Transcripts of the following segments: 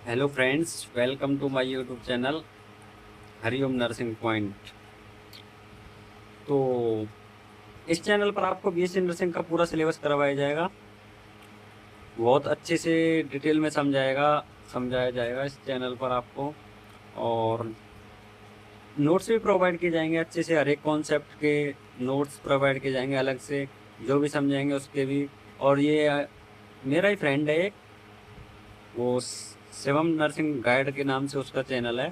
Hello friends, welcome to my YouTube channel Hariom nursing point. तो इस channel पर आपको बीएससी नर्सिंग का पूरा सिलेबस करवाया जाएगा। बहुत अच्छे से डिटेल में समझाया जाएगा इस चैनल पर आपको। और नोट्स भी प्रोवाइड किए जाएंगे अच्छे से, हर एक कॉन्सेप्ट के नोट्स प्रोवाइड किए जाएंगे अलग से, जो भी समझाएंगे उसके भी। और ये मेरा ही फ्रेंड है एक, वो शिवम नर्सिंग गाइड के नाम से उसका चैनल है।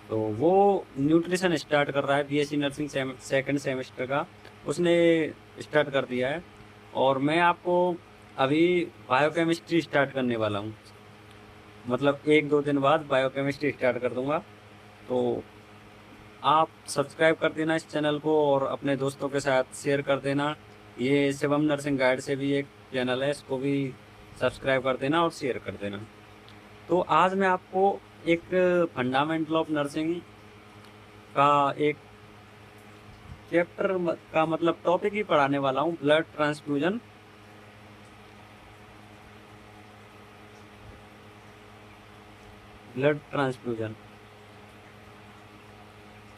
तो वो न्यूट्रिशन स्टार्ट कर रहा है, बीएससी नर्सिंग सेकंड सेमेस्टर का उसने स्टार्ट कर दिया है। और मैं आपको अभी बायोकेमिस्ट्री स्टार्ट करने वाला हूँ, मतलब एक दो दिन बाद बायोकेमिस्ट्री स्टार्ट कर दूंगा। तो आप सब्सक्राइब कर देना इस चैनल को और अपने दोस्तों के साथ शेयर कर देना। ये शिवम नर्सिंग गाइड से भी एक चैनल है, इसको भी सब्सक्राइब कर देना और शेयर कर देना। तो आज मैं आपको एक फंडामेंटल ऑफ नर्सिंग का एक चैप्टर का मतलब टॉपिक ही पढ़ाने वाला हूँ, ब्लड ट्रांसफ्यूजन। Blood transfusion.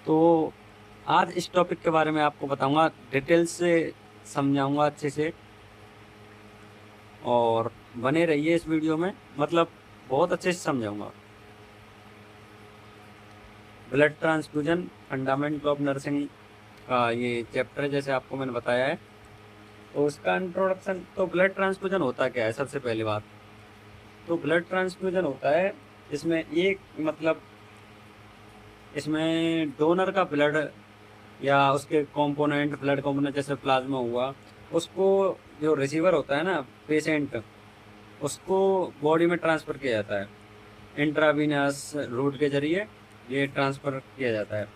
तो आज इस टॉपिक के बारे में आपको बताऊंगा, डिटेल से समझाऊंगा अच्छे से। और बने रहिए इस वीडियो में, मतलब बहुत अच्छे से समझाऊंगा। Blood transfusion fundamental of nursing का ये चैप्टर है, जैसे आपको मैंने बताया है। तो उसका इंट्रोडक्शन, तो ब्लड ट्रांसफ्यूजन होता क्या है सबसे पहली बात। तो ब्लड ट्रांसफ्यूजन होता है, इसमें एक मतलब इसमें डोनर का ब्लड या उसके कंपोनेंट, ब्लड कंपोनेंट जैसे प्लाज्मा हुआ, उसको जो रिसीवर होता है ना पेशेंट, उसको बॉडी में ट्रांसफ़र किया जाता है इंट्रावीनस रूट के जरिए, ये ट्रांसफ़र किया जाता है।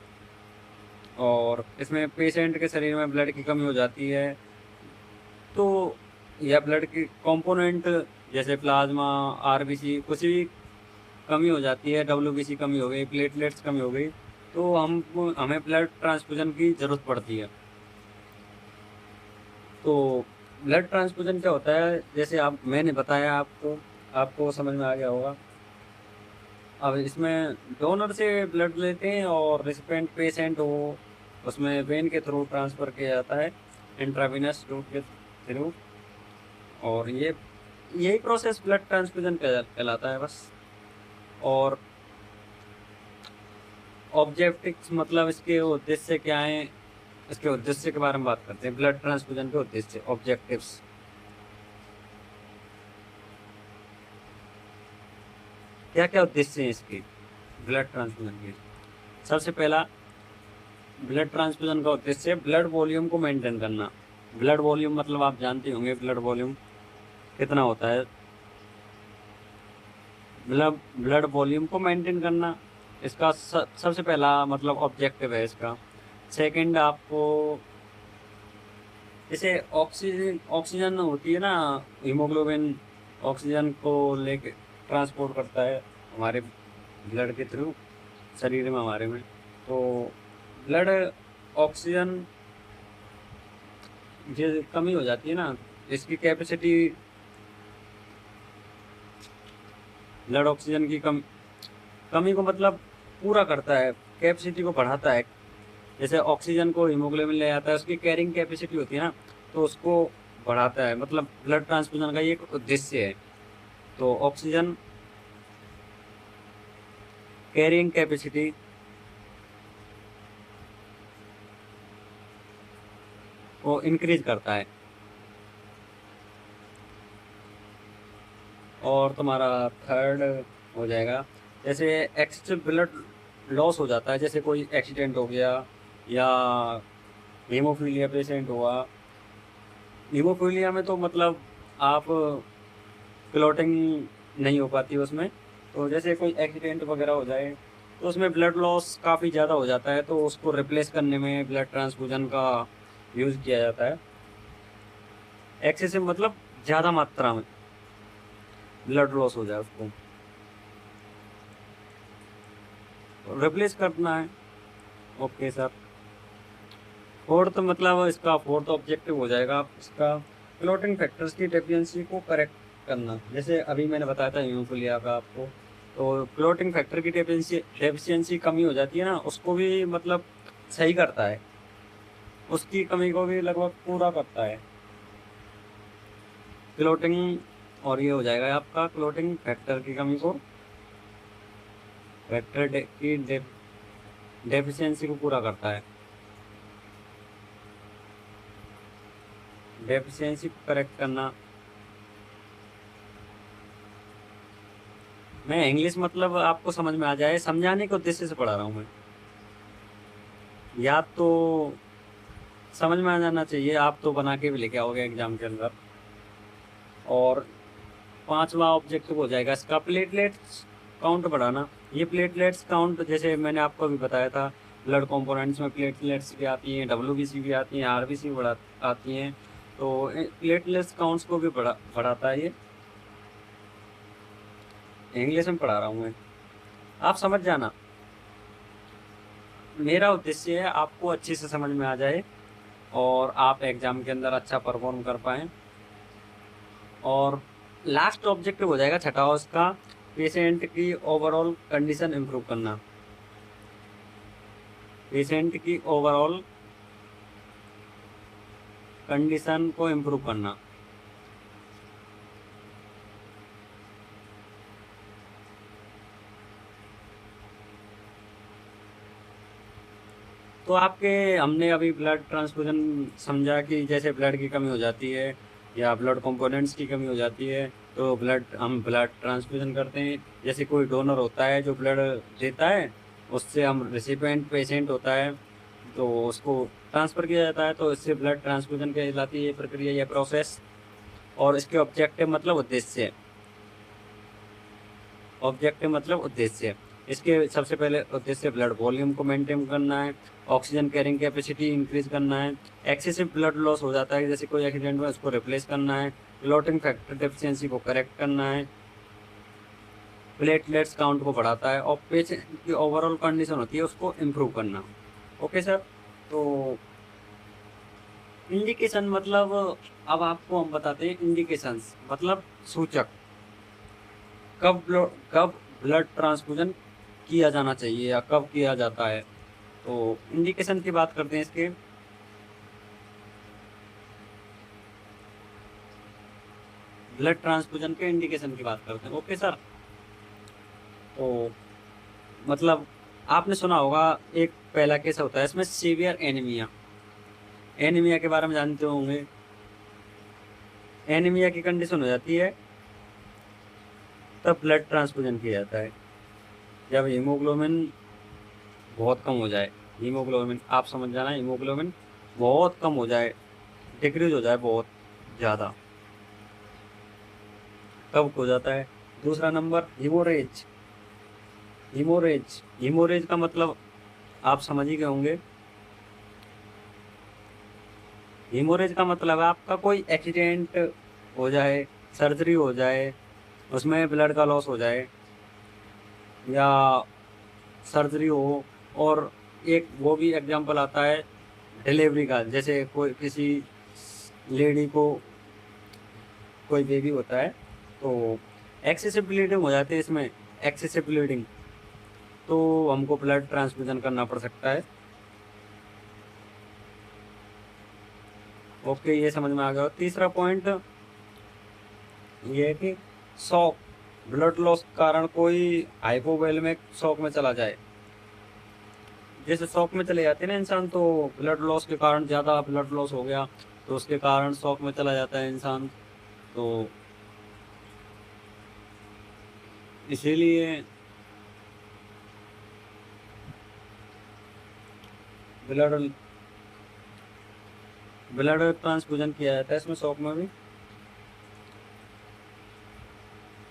और इसमें पेशेंट के शरीर में ब्लड की कमी हो जाती है, तो यह ब्लड की कंपोनेंट जैसे प्लाज्मा, आरबीसी, कुछ भी कमी हो जाती है, डब्ल्यूबीसी कमी हो गई, प्लेटलेट्स कमी हो गई, तो हमें ब्लड ट्रांसफ्यूजन की ज़रूरत पड़ती है। तो ब्लड ट्रांसफ्यूजन क्या होता है, जैसे मैंने बताया आपको समझ में आ गया होगा। अब इसमें डोनर से ब्लड लेते हैं और रिसिपेंट पेशेंट हो, उसमें वेन के थ्रू ट्रांसफ़र किया जाता है, इंट्रावीनस रूट के थ्रू। और यही प्रोसेस ब्लड ट्रांसफ्यूजन कहलाता है बस। और ऑब्जेक्टिव्स मतलब इसके उद्देश्य क्या हैं, इसके उद्देश्य के बारे में बात करते हैं। ब्लड ट्रांसफ्यूजन के उद्देश्य, ऑब्जेक्टिव्स, क्या क्या उद्देश्य हैं इसके ब्लड ट्रांसफ्यूजन के। सबसे पहला, ब्लड ट्रांसफ्यूजन का उद्देश्य ब्लड वॉल्यूम को मेंटेन करना। ब्लड वॉल्यूम मतलब आप जानते होंगे ब्लड वॉल्यूम कितना होता है। ब्लड वॉल्यूम को मेंटेन करना इसका सबसे पहला मतलब ऑब्जेक्टिव है इसका। सेकंड, आपको जैसे ऑक्सीजन ऑक्सीजन होती है ना, हीमोग्लोबिन ऑक्सीजन को लेके ट्रांसपोर्ट करता है हमारे ब्लड के थ्रू शरीर में हमारे में। तो ब्लड ऑक्सीजन जो कमी हो जाती है ना, इसकी कैपेसिटी, ब्लड ऑक्सीजन की कमी को मतलब पूरा करता है, कैपेसिटी को बढ़ाता है। जैसे ऑक्सीजन को हीमोग्लोबिन ले जाता है, उसकी कैरिंग कैपेसिटी होती है ना, तो उसको बढ़ाता है, मतलब ब्लड ट्रांसफ्यूजन का ये एक उद्देश्य है। तो ऑक्सीजन कैरिंग कैपेसिटी को इंक्रीज करता है। और तुम्हारा थर्ड हो जाएगा, जैसे एक्सेसिव ब्लड लॉस हो जाता है, जैसे कोई एक्सीडेंट हो गया या हीमोफीलिया पेशेंट हुआ। हीमोफीलिया में तो मतलब आप क्लॉटिंग नहीं हो पाती उसमें। तो जैसे कोई एक्सीडेंट वगैरह हो जाए तो उसमें ब्लड लॉस काफ़ी ज़्यादा हो जाता है, तो उसको रिप्लेस करने में ब्लड ट्रांसफ्यूजन का यूज़ किया जाता है। एक्सेसिव मतलब ज़्यादा मात्रा में ब्लड लॉस हो जाए, उसको रिप्लेस करना है। Okay sir. फोर्थ मतलब इसका फोर्थ ऑब्जेक्टिव हो जाएगा इसका क्लॉटिंग फैक्टर्स की डेफिशिएंसी को करेक्ट करना। जैसे अभी मैंने बताया था हीमोफीलिया का आपको, तो क्लोटिंग फैक्टर की डेफिशिएंसी कमी हो जाती है ना, उसको भी मतलब सही करता है, उसकी कमी को भी लगभग पूरा करता है क्लोटिंग। और ये हो जाएगा आपका क्लोटिंग फैक्टर की कमी को, की डेफिशिएंसी को पूरा करता है, डेफिशिएंसी को करेक्ट करना। मैं इंग्लिश मतलब आपको समझ में आ जाए समझाने के उद्देश्य से पढ़ा रहा हूँ मैं, या तो समझ में आ जाना चाहिए, आप तो बना के भी लेके आओगे एग्जाम के अंदर। और पांचवा ऑब्जेक्टिव हो जाएगा इसका प्लेटलेट्स काउंट बढ़ाना। ये प्लेटलेट्स काउंट जैसे मैंने आपको अभी बताया था, ब्लड कंपोनेंट्स में प्लेटलेट्स भी आती हैं, डब्ल्यूबीसी भी आती हैं, आरबीसी भी आती हैं, तो प्लेटलेट्स काउंट्स को भी बढ़ाता है। ये इंग्लिश में पढ़ा रहा हूँ मैं, आप समझ जाना। मेरा उद्देश्य है आपको अच्छे से समझ में आ जाए और आप एग्जाम के अंदर अच्छा परफॉर्म कर पाएँ। और लास्ट ऑब्जेक्टिव हो जाएगा छठा उसका, पेशेंट की ओवरऑल कंडीशन इम्प्रूव करना, पेशेंट की ओवरऑल कंडीशन को इम्प्रूव करना। तो आपके हमने अभी ब्लड ट्रांसफ्यूजन समझा कि जैसे ब्लड की कमी हो जाती है या ब्लड कंपोनेंट्स की कमी हो जाती है, तो हम ब्लड ट्रांसफ्यूजन करते हैं। जैसे कोई डोनर होता है जो ब्लड देता है, उससे हम रिसिपिएंट पेशेंट होता है तो उसको ट्रांसफ़र किया जाता है, तो इससे ब्लड ट्रांसफ्यूजन कहलाती है ये प्रक्रिया, ये प्रोसेस। और इसके ऑब्जेक्टिव मतलब उद्देश्य, ऑब्जेक्टिव मतलब उद्देश्य। इसके सबसे पहले उद्देश्य ब्लड वॉल्यूम को मेंटेन करना है, ऑक्सीजन कैरिंग कैपेसिटी इंक्रीज करना है, एक्सेसिव ब्लड लॉस हो जाता है जैसे कोई एक्सीडेंट में उसको रिप्लेस करना है, क्लॉटिंग फैक्टर डेफिशिएंसी को करेक्ट करना है, प्लेटलेट्स काउंट को बढ़ाता है, और पेशेंट की ओवरऑल कंडीशन होती है उसको इम्प्रूव करना। Okay sir. तो इंडिकेशन मतलब, अब आपको हम बताते हैं इंडिकेशंस मतलब सूचक, कब ब्लड ट्रांसफ्यूजन किया जाना चाहिए या कब किया जाता है। तो इंडिकेशन की बात करते हैं इसके। ब्लड ट्रांसफ्यूजन के इंडिकेशन की बात करते हैं। Okay sir. तो मतलब आपने सुना होगा एक पहला केस होता है इसमें सीवियर एनीमिया, एनीमिया के बारे में जानते होंगे। एनीमिया की कंडीशन हो जाती है तब ब्लड ट्रांसफ्यूजन किया जाता है जब हीमोग्लोबिन बहुत कम हो जाए। हीमोग्लोबिन आप समझ जाना, हीमोग्लोबिन बहुत कम हो जाए, डिक्रीज हो जाए बहुत ज़्यादा, तब हो जाता है। दूसरा नंबर हीमोरेज। हीमोरेज, हीमोरेज का मतलब आप समझ ही गए होंगे। हीमोरेज का मतलब है आपका कोई एक्सीडेंट हो जाए, सर्जरी हो जाए, उसमें ब्लड का लॉस हो जाए, या सर्जरी हो, और एक वो भी एग्जांपल आता है डिलीवरी का, जैसे कोई किसी लेडी को कोई बेबी होता है तो एक्सेसिव ब्लीडिंग हो जाती है इसमें, एक्सेसिव ब्लीडिंग, तो हमको ब्लड ट्रांसफ्यूजन करना पड़ सकता है। ओके, ये समझ में आ गया। तीसरा पॉइंट ये है कि शॉक, ब्लड लॉस के कारण कोई हाइपोवोलेमिक शॉक में चला जाए। जैसे शॉक में चले जाते हैं ना इंसान, तो ब्लड लॉस के कारण, ज़्यादा ब्लड लॉस हो गया तो उसके कारण शॉक में चला जाता है इंसान, तो इसीलिए ब्लड ब्लड ट्रांसफ्यूजन किया जाता है इसमें, शॉक में भी।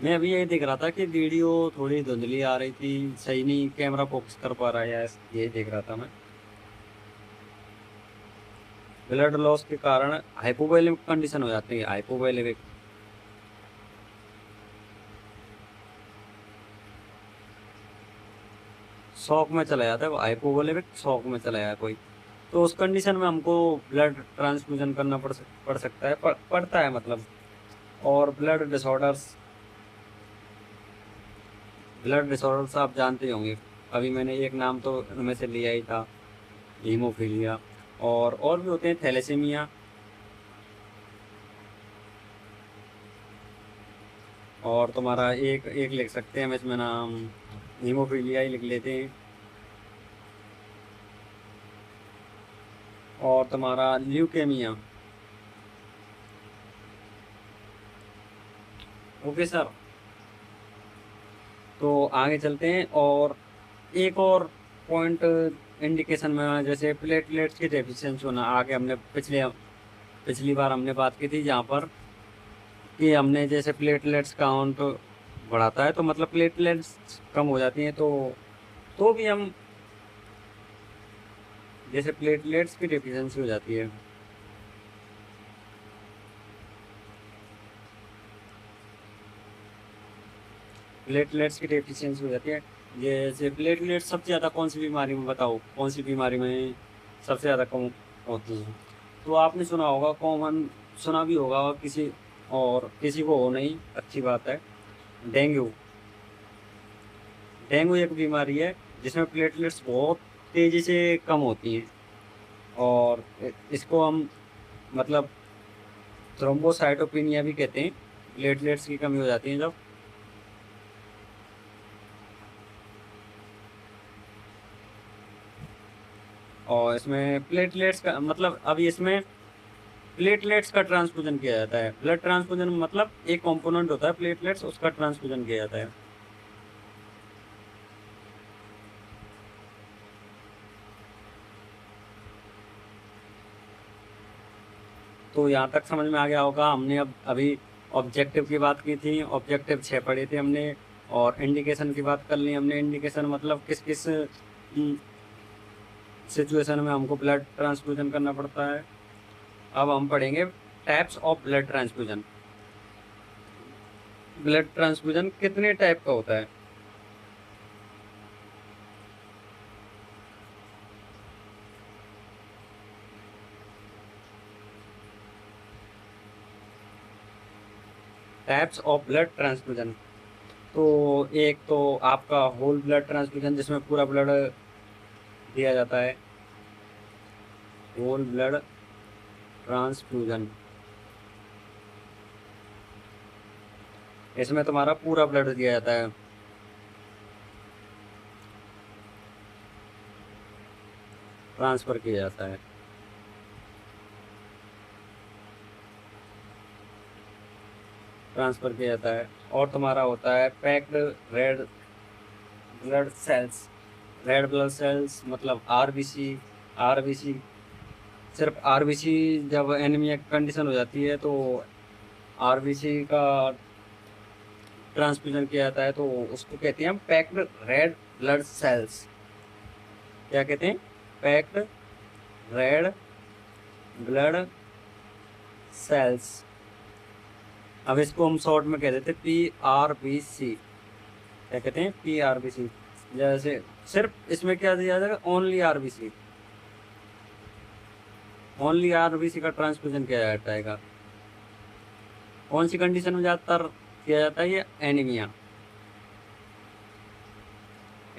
मैं अभी यही देख रहा था कि वीडियो थोड़ी धुंधली आ रही थी, सही नहीं कैमरा फोकस कर पा रहा है, ये देख रहा था मैं। ब्लड लॉस के कारण हाइपोवोलेमिक कंडीशन हो जाती है, हाइपोवोलेमिक। शॉक में चला जाता है, हाइपोवोलेमिक शॉक में चला जाए कोई, तो उस कंडीशन में हमको ब्लड ट्रांसफ्यूजन करना पड़ सकता है, पड़ता है मतलब। और ब्लड डिसऑर्डर्स, ब्लड डिसऑर्डर्स आप जानते होंगे, अभी मैंने एक नाम तो उनमें से लिया ही था, हीमोफीलिया, और भी होते हैं, थैलेसीमिया, और तुम्हारा एक एक लिख सकते हैं हम इसमें नाम, हीमोफीलिया ही लिख लेते हैं, और तुम्हारा ल्यूकेमिया। ओके सर, तो आगे चलते हैं। और एक और पॉइंट इंडिकेशन में, जैसे प्लेटलेट्स की डेफिशिएंसी होना, आगे हमने पिछली बार हमने बात की थी जहाँ पर कि हमने जैसे प्लेटलेट्स काउंट बढ़ाता है तो मतलब प्लेटलेट्स कम हो जाती हैं, तो भी हम, जैसे प्लेटलेट्स की डेफिशिएंसी हो जाती है, प्लेटलेट्स की डेफिशिएंसी हो जाती है। जैसे प्लेटलेट्स सबसे ज़्यादा कौन सी बीमारी में, बताओ कौन सी बीमारी में सबसे ज़्यादा कम होती है? तो आपने सुना होगा, कॉमन सुना भी होगा, और किसी को हो नहीं, अच्छी बात है, डेंगू। डेंगू एक बीमारी है जिसमें प्लेटलेट्स बहुत तेज़ी से कम होती हैं, और इसको हम मतलब थ्रोम्बोसाइटोपिनिया भी कहते हैं, प्लेटलेट्स की कमी हो जाती है जब। और इसमें प्लेटलेट्स का मतलब, अभी इसमें प्लेटलेट्स का ट्रांसफ्यूजन किया जाता है, ब्लड ट्रांसफ्यूजन मतलब एक कंपोनेंट होता है प्लेटलेट्स, उसका ट्रांसफ्यूजन किया जाता है। तो यहाँ तक समझ में आ गया होगा। हमने अब अभी ऑब्जेक्टिव की बात की थी, ऑब्जेक्टिव 6 पढ़े थे हमने, और इंडिकेशन की बात कर ली हमने। इंडिकेशन मतलब किस किस सिचुएशन में हमको ब्लड ट्रांसफ्यूजन करना पड़ता है। अब हम पढ़ेंगे types of blood transfusion. Blood transfusion कितने टाइप का होता है? टाइप्स ऑफ ब्लड ट्रांसफ्यूजन, तो एक तो आपका होल ब्लड ट्रांसफ्यूजन, जिसमें पूरा ब्लड दिया जाता है, होल ब्लड ट्रांसफ्यूजन। इसमें तुम्हारा पूरा ब्लड दिया जाता है, ट्रांसफर किया जाता है। ट्रांसफर किया जाता है। और तुम्हारा होता है packed red blood cells. Red blood cells मतलब आरबीसी। आरबीसी, सिर्फ आरबीसी, जब एनीमिया कंडीशन हो जाती है तो आरबीसी का ट्रांसफ्यूजन किया जाता है, तो उसको कहते हैं हम पैक्ड रेड ब्लड सेल्स। क्या कहते हैं? Packed red blood cells. अब इसको हम शॉर्ट में कह देते हैं PRBC। क्या कहते हैं? PRBC। जैसे सिर्फ इसमें क्या दिया जाएगा? ओनली आरबीसी, ओनली आरबीसी का ट्रांसफ्यूजन किया जाता है। कौन सी कंडीशन में ज़्यादातर किया जाता है? ये एनीमिया,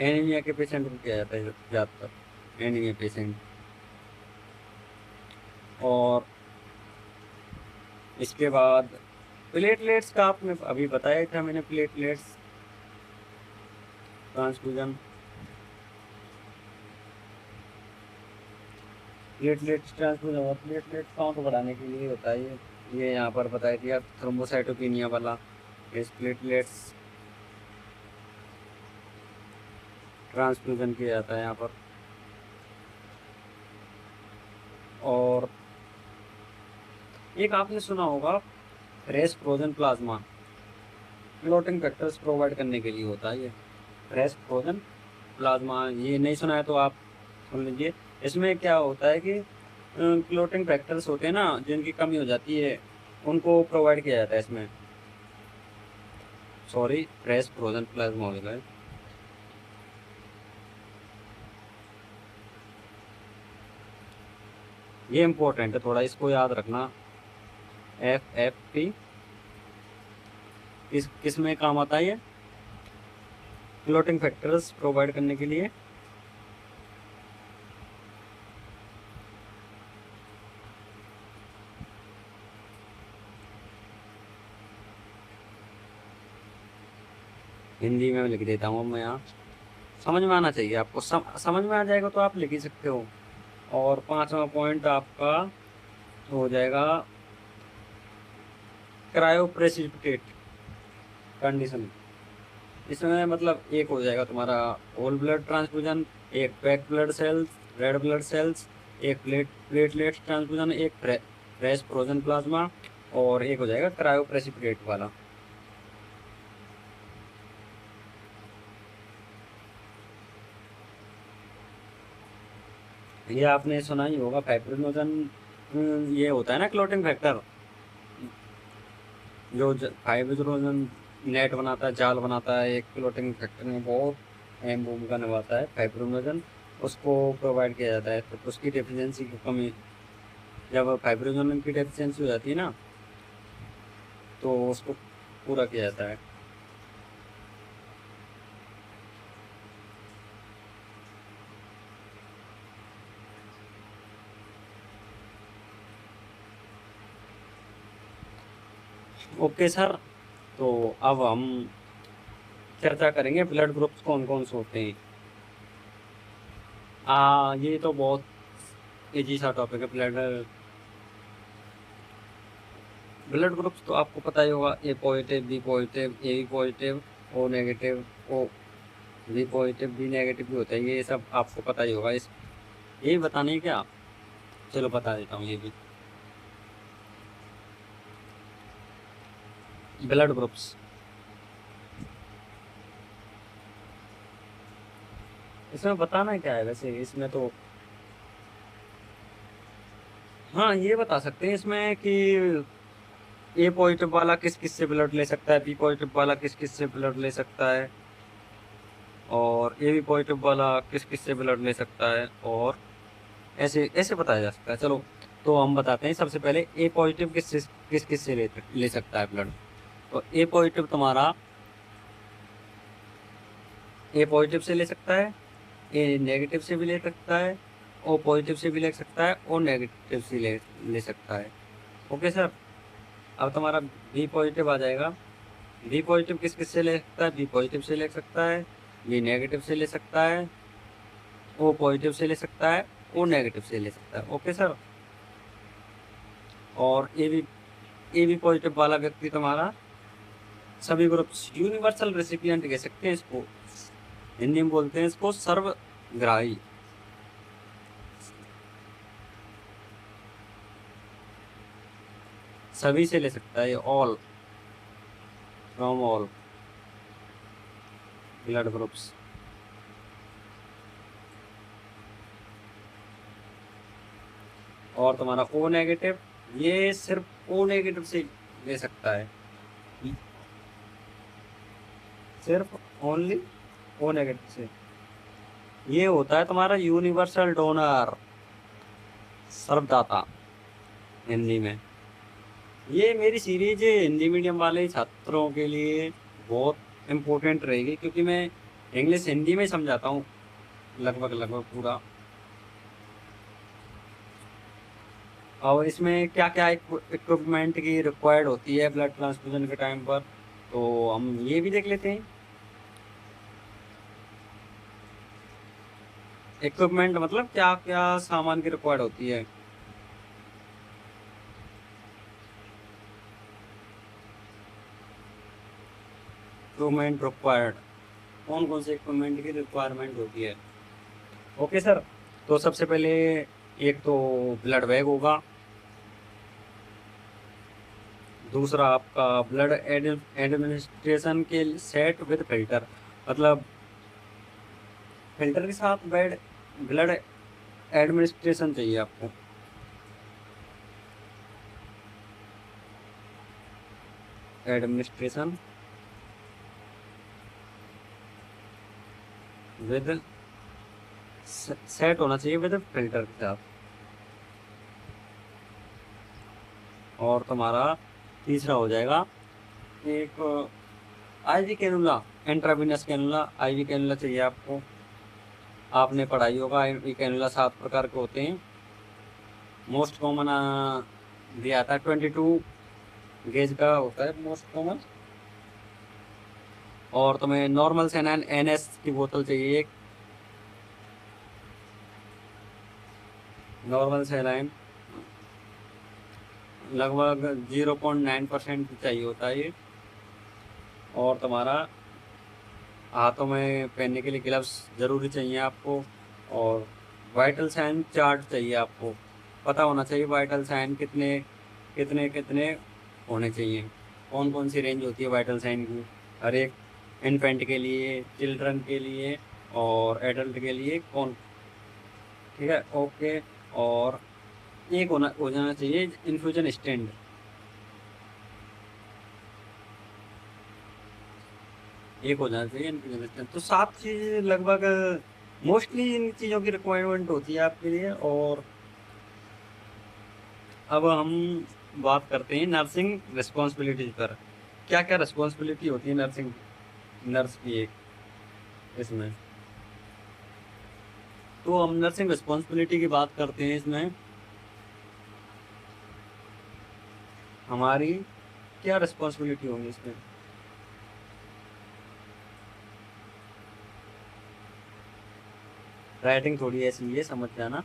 एनीमिया के पेशेंट को किया जाता है ज़्यादातर, एनीमिया पेशेंट। और इसके बाद प्लेटलेट्स का आपने अभी बताया था मैंने, प्लेटलेट्स ट्रांसफ्यूजन, प्लेटलेट्स ट्रांसफ्यूजन और प्लेटलेट काउंट बढ़ाने के लिए होता है ये यहाँ पर बताया दिया, थ्रोम्बोसाइटोपिनिया वाला। इस प्लेटलेट्स ट्रांसफ्यूजन किया जाता है यहाँ पर। और एक आपने सुना होगा fresh frozen plasma, clotting factors provide करने के लिए होता है ये फ्रेश फ्रोजन प्लाज्मा। ये नहीं सुना है तो आप सुन लीजिए। इसमें क्या होता है कि क्लोटिंग फैक्टर्स होते हैं ना, जिनकी कमी हो जाती है, उनको प्रोवाइड किया जाता है इसमें। सॉरी, फ्रेश फ्रोजन प्लाज्मा हो गया। ये इम्पोर्टेंट है थोड़ा, इसको याद रखना। FFP किस में काम आता है ये? क्लोटिंग फैक्टर्स प्रोवाइड करने के लिए। हिंदी में लिख देता हूँ मैं यहाँ, समझ में आना चाहिए आपको। समझ में आ जाएगा तो आप लिख ही सकते हो। और 5वां पॉइंट आपका हो जाएगा क्रायो प्रेसिपिटेट कंडीशन। इसमें मतलब एक हो जाएगा तुम्हारा होल ब्लड ट्रांसफ्यूजन, एक pack blood cells, red blood cells, एक प्लेटलेट्स ट्रांसफ्यूजन, एक फ्रेश फ्रोजन प्लाज्मा, और एक हो जाएगा क्रायो प्रेसिपिटेट वाला। ये आपने सुना ही होगा फाइब्रिनोजन, ये होता है ना क्लोटिंग फैक्टर, जो फाइब्रिनोजन नेट बनाता है, जाल बनाता है, एक क्लोटिंग फैक्टर में बहुत अहम भूमिका निभाता है फाइब्रिनोजन, उसको प्रोवाइड किया जाता है। तो उसकी डेफिशिएंसी की कमी, जब फाइब्रिनोजन की डेफिशिएंसी हो जाती है ना, तो उसको पूरा किया जाता है। ओके सर, तो अब हम चर्चा करेंगे ब्लड ग्रुप्स कौन कौन से होते हैं। ये तो बहुत इजी सा टॉपिक है। ब्लड ग्रुप्स तो आपको पता ही होगा, A positive, B positive, A B positive, O negative, O B positive, B negative भी होता है। ये सब आपको पता ही होगा। इस यही बताने है क्या? चलो बता देता हूँ ये भी। ब्लड ग्रुप्स, इसमें बताना क्या है वैसे? इसमें तो हाँ, ये बता सकते हैं इसमें कि ए पॉजिटिव वाला किस किस से ब्लड ले सकता है, बी पॉजिटिव वाला किस किस से ब्लड ले सकता है, और ए बी पॉजिटिव वाला किस किस से ब्लड ले सकता है, और ऐसे ऐसे बताया जा सकता है। चलो, तो हम बताते हैं। सबसे पहले ए पॉजिटिव किस किस से ले सकता है ब्लड। तो ए पॉजिटिव तुम्हारा ए पॉजिटिव से ले सकता है, ए नेगेटिव से भी ले सकता है, ओ पॉजिटिव से भी ले सकता है, ओ नेगेटिव से ले सकता है। Okay sir. अब तुम्हारा बी पॉजिटिव आ जाएगा। बी पॉजिटिव किस किस से ले सकता है? बी पॉजिटिव से ले सकता है, बी नेगेटिव से ले सकता है, ओ पॉजिटिव से ले सकता है, ओ नेगेटिव से ले सकता है। Okay sir. और ए बी पॉजिटिव वाला व्यक्ति तुम्हारा सभी ग्रुप्स यूनिवर्सल रेसिपिएंट कह सकते हैं इसको। हिंदी में बोलते हैं इसको सर्वग्राही। सभी से ले सकता है, all, from all blood groups. और तुम्हारा ओ नेगेटिव, ये सिर्फ ओ नेगेटिव से ले सकता है, सिर्फ ओनली ओ नेगेटिव से। ये होता है तुम्हारा यूनिवर्सल डोनर, सर्वदाता हिंदी में। ये मेरी सीरीज हिंदी मीडियम वाले छात्रों के लिए बहुत इम्पोर्टेंट रहेगी, क्योंकि मैं इंग्लिश हिंदी में समझाता हूँ लगभग लगभग पूरा। और इसमें क्या क्या इक्विपमेंट की रिक्वायर्ड होती है ब्लड ट्रांसफ्यूजन के टाइम पर, तो हम ये भी देख लेते हैं। इक्विपमेंट मतलब क्या क्या सामान की रिक्वायर्ड होती है। इक्विपमेंट रिक्वायर्ड, कौन कौन से इक्विपमेंट की रिक्वायरमेंट होती है। Okay sir. तो सबसे पहले एक तो ब्लड बैग होगा, दूसरा आपका ब्लड एडमिनिस्ट्रेशन के सेट विद फिल्टर, मतलब फिल्टर के साथ ब्लड एडमिनिस्ट्रेशन चाहिए आपको। एडमिनिस्ट्रेशन विद सेट होना चाहिए विद फिल्टर के साथ। और तुम्हारा तीसरा हो जाएगा एक IV cannula, intravenous cannula, IV cannula चाहिए आपको। आपने पढ़ाई होगा आईवी कैनुला 7 प्रकार के होते हैं। मोस्ट कॉमन दिया था 22 गेज का होता है मोस्ट कॉमन। और तुम्हें नॉर्मल सेनाइन एनएस की बोतल चाहिए एक, नॉर्मल सेलाइन लगभग 0.9% चाहिए होता है ये। और तुम्हारा हाथों में पहनने के लिए ग्लव्स ज़रूरी चाहिए आपको। और वाइटल साइन चार्ट चाहिए आपको, पता होना चाहिए वाइटल साइन कितने कितने कितने होने चाहिए, कौन कौन सी रेंज होती है वाइटल साइन की हर एक इन्फेंट के लिए, चिल्ड्रन के लिए और एडल्ट के लिए कौन। ठीक है, ओके। और एक हो जाना चाहिए इन्फ्यूजन स्टैंड। एक हो जाना चाहिए इन्फ्यूजन स्टैंड। तो 7 चीज़ लगभग मोस्टली इन चीज़ों की रिक्वायरमेंट होती है आपके लिए। और अब हम बात करते हैं नर्सिंग रिस्पॉन्सिबिलिटीज पर। क्या क्या रिस्पॉन्सिबिलिटी होती है नर्सिंग नर्स की एक इसमें। तो हम नर्सिंग रिस्पॉन्सिबिलिटी की बात करते हैं। इसमें हमारी क्या रिस्पॉन्सिबिलिटी होगी इसमें। राइटिंग थोड़ी ऐसी है, समझ जाना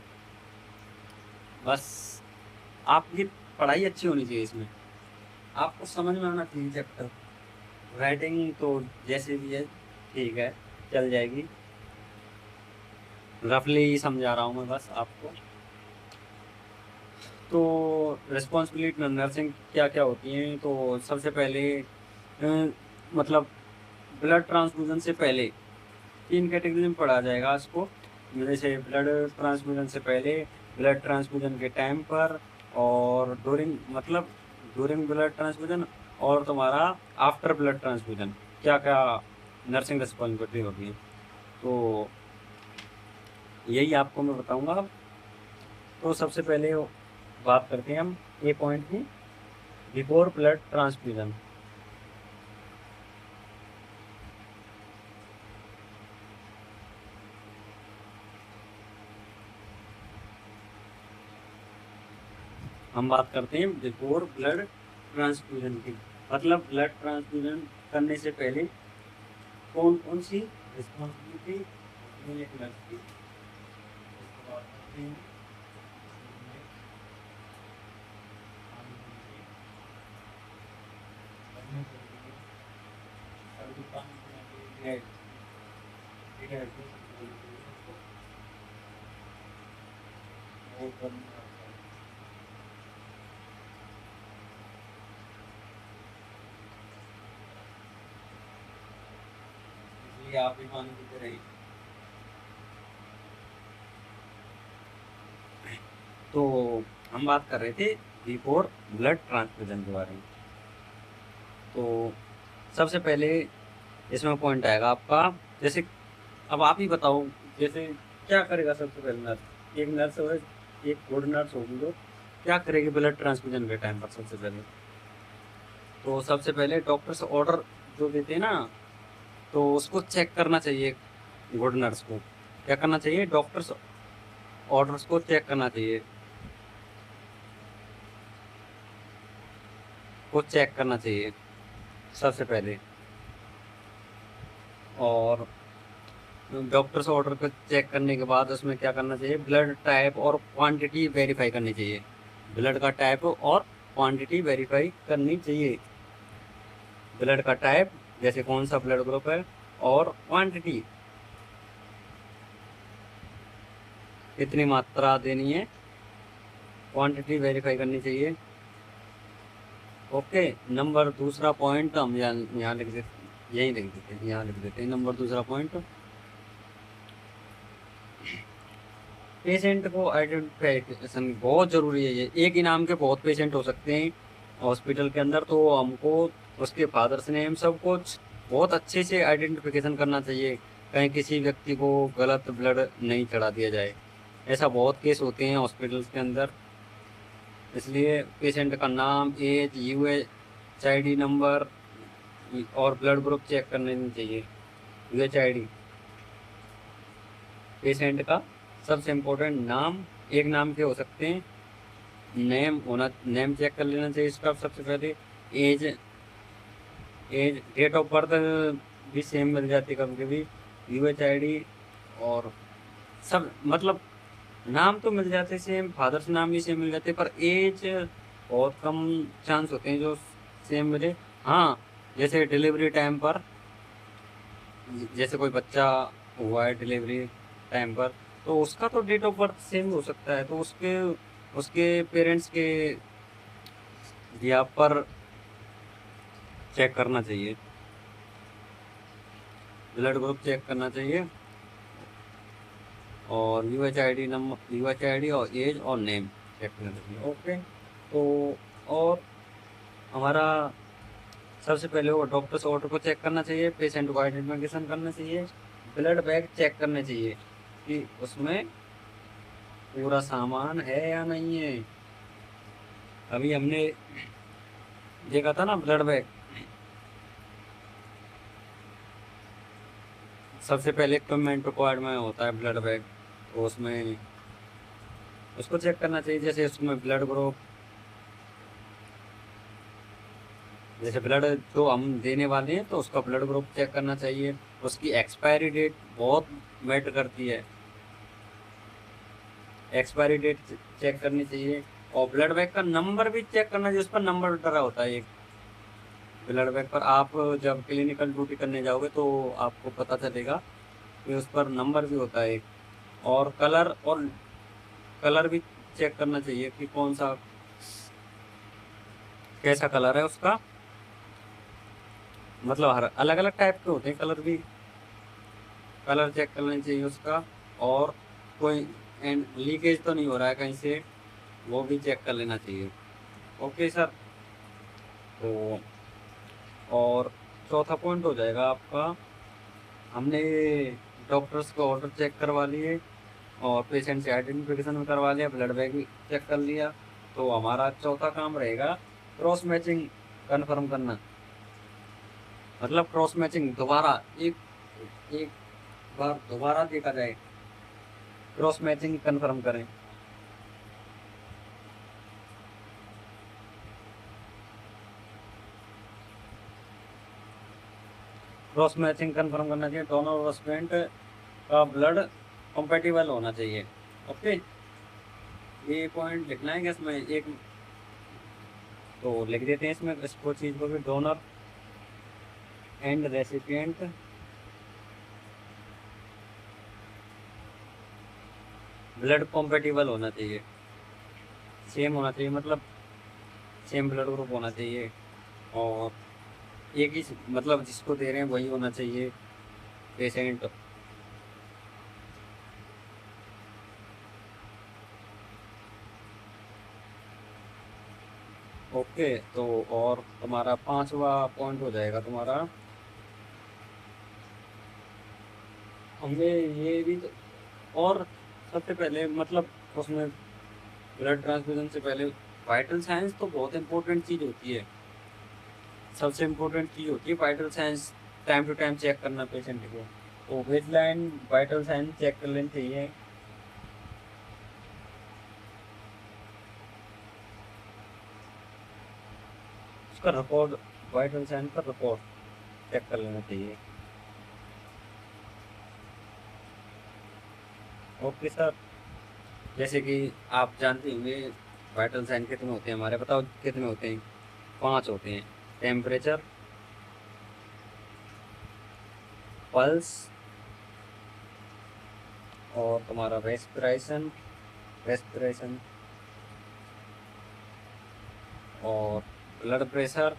बस। आपकी पढ़ाई अच्छी होनी चाहिए, इसमें आपको समझ में आना चाहिए चैप्टर। राइटिंग तो जैसे भी है ठीक है, चल जाएगी। रफली समझा रहा हूँ मैं बस आपको। तो रिस्पॉन्सिबिलिटी नर्सिंग क्या क्या होती हैं। तो सबसे पहले मतलब ब्लड ट्रांसफ्यूजन से पहले 3 कैटेगरी में पढ़ा जाएगा इसको। जैसे ब्लड ट्रांसफ्यूजन से पहले, ब्लड ट्रांसफ्यूजन के टाइम पर, और डूरिंग ब्लड ट्रांसफ्यूजन, और तुम्हारा आफ्टर ब्लड ट्रांसफ्यूजन क्या क्या नर्सिंग रिस्पॉन्सिबिलिटी होगी। तो यही आपको मैं बताऊंगा। तो सबसे पहले बात करते हैं हम ए पॉइंट की, बिफोर ब्लड ट्रांसफ्यूजन। हम बात करते हैं बिफोर ब्लड ट्रांसफ्यूजन की, मतलब ब्लड ट्रांसफ्यूजन करने से पहले कौन कौन सी रिस्पॉन्सिबिलिटी एक नर्स की। इसको बात करते हैं इसलिए आप भी पानी पीते रहिए। तो हम बात कर रहे थे बिफोर ब्लड ट्रांसफ्यूजन के बारे में। तो सबसे पहले इसमें पॉइंट आएगा आपका, जैसे अब आप ही बताओ, जैसे क्या करेगा सबसे पहले नर्स। एक नर्स हो, एक गुड नर्स होगी तो क्या करेगी ब्लड ट्रांसफ्यूजन के टाइम पर। सबसे पहले तो सबसे पहले डॉक्टर से ऑर्डर जो देते हैं ना, तो उसको चेक करना चाहिए। गुड नर्स को क्या करना चाहिए, डॉक्टर्स ऑर्डर्स को चेक करना चाहिए, को चेक करना चाहिए सबसे पहले। और डॉक्टर्स ऑर्डर को चेक करने के बाद उसमें क्या करना चाहिए, ब्लड टाइप और क्वांटिटी वेरीफाई करनी चाहिए। ब्लड का टाइप और क्वांटिटी वेरीफाई करनी चाहिए। ब्लड का टाइप जैसे कौन सा ब्लड ग्रुप है, और क्वांटिटी कितनी मात्रा देनी है, क्वांटिटी वेरीफाई करनी चाहिए। ओके, नंबर दूसरा पॉइंट हम यहाँ लिख देते, यही लिख देते हैं, यहाँ लिख देते हैं नंबर दूसरा पॉइंट। पेशेंट को आइडेंटिफिकेशन बहुत ज़रूरी है। ये एक ही नाम के बहुत पेशेंट हो सकते हैं हॉस्पिटल के अंदर, तो हमको उसके फादर्स नेम सब कुछ बहुत अच्छे से आइडेंटिफिकेशन करना चाहिए, कहीं किसी व्यक्ति को गलत ब्लड नहीं चढ़ा दिया जाए। ऐसा बहुत केस होते हैं हॉस्पिटल्स के अंदर, इसलिए पेशेंट का नाम, एज, यूएचआईडी नंबर और ब्लड ग्रुप चेक करने चाहिए। UHID, पेशेंट का सबसे इम्पोर्टेंट नाम, एक नाम के हो सकते हैं, नेम चेक कर लेना चाहिए इसका सबसे पहले। एज, डेट ऑफ बर्थ भी सेम मिल जाती है कभी कभी। UHID और सब मतलब नाम तो मिल जाते सेम, फादर्स नाम भी सेम मिल जाते, पर एज बहुत कम चांस होते हैं जो सेम मिले। हाँ, जैसे डिलीवरी टाइम पर, जैसे कोई बच्चा हुआ है डिलीवरी टाइम पर, तो उसका तो डेट ऑफ बर्थ सेम हो सकता है, तो उसके उसके पेरेंट्स के बिहाफ पर चेक करना चाहिए, ब्लड ग्रुप चेक करना चाहिए, और UHID नंबर, UHID और एज और नेम चेक करना चाहिए। ओके, तो और हमारा सबसे पहले वो डॉक्टर्स ऑर्डर को चेक करना चाहिए, पेशेंट को आइडेंटिफिकेशन करना चाहिए, ब्लड बैग चेक करने चाहिए कि उसमें पूरा सामान है या नहीं है। अभी हमने देखा था ना ब्लड बैग, सबसे पहले इक्विपमेंट रिक्वायर्ड में होता है ब्लड बैग, तो उसमें उसको चेक करना चाहिए। जैसे उसमें ब्लड ग्रुप, जैसे ब्लड जो हम देने वाले हैं तो उसका ब्लड ग्रुप चेक करना चाहिए। उसकी एक्सपायरी डेट बहुत मैटर करती है, एक्सपायरी डेट चेक करनी चाहिए। और ब्लड बैंक का नंबर भी चेक करना चाहिए, उस पर नंबर डरा होता है एक। ब्लड बैंक पर आप जब क्लिनिकल ड्यूटी करने जाओगे तो आपको पता चलेगा कि उस पर नंबर भी होता है एक। और कलर भी चेक करना चाहिए कि कौन सा, कैसा कलर है उसका, मतलब हर अलग अलग टाइप के होते हैं कलर भी, कलर चेक करना चाहिए उसका। और कोई एंड लीकेज तो नहीं हो रहा है कहीं से, वो भी चेक कर लेना चाहिए। ओके सर, तो और चौथा पॉइंट हो जाएगा आपका, हमने डॉक्टर्स को ऑर्डर चेक करवा लिए और पेशेंट से आइडेंटिफिकेशन भी करवा लिया, ब्लड बैग भी चेक कर लिया, तो हमारा चौथा काम रहेगा क्रॉस मैचिंग कन्फर्म करना। मतलब क्रॉस मैचिंग दोबारा एक एक बार दोबारा देखा जाए, क्रॉस मैचिंग कन्फर्म करें। क्रॉस मैचिंग कन्फर्म करना चाहिए, दोनों रेस्पिरेंट का ब्लड कंपेटिबल होना चाहिए। ओके, ये पॉइंट लिखना है क्या इसमें एक, तो लिख देते हैं इसमें इसको, चीज को भी, donor and recipient blood compatible होना चाहिए, सेम होना चाहिए, मतलब सेम ब्लड ग्रुप होना चाहिए, और एक ही मतलब जिसको दे रहे हैं वही होना चाहिए पेशेंट। ओके, तो और तुम्हारा पांचवा पॉइंट हो जाएगा तुम्हारा, हमने ये भी और सबसे पहले मतलब उसमें ब्लड ट्रांसफ्यूजन से पहले वाइटल साइंस तो बहुत इंपॉर्टेंट चीज़ होती है, सबसे इम्पोर्टेंट चीज़ होती है vital signs, time to time check करना पेशेंट को, तो बेसलाइन वाइटल साइंस चेक कर लेनी चाहिए। उसका रिकॉर्ड, वाइटल साइंस का रिकॉर्ड चेक कर लेना चाहिए। ओके सर, जैसे कि आप जानते होंगे वाइटल साइन कितने होते हैं हमारे, बताओ कितने होते हैं? 5 होते हैं, टेम्परेचर, पल्स, और तुम्हारा रेस्पिरेशन, रेस्पिरेशन और ब्लड प्रेशर,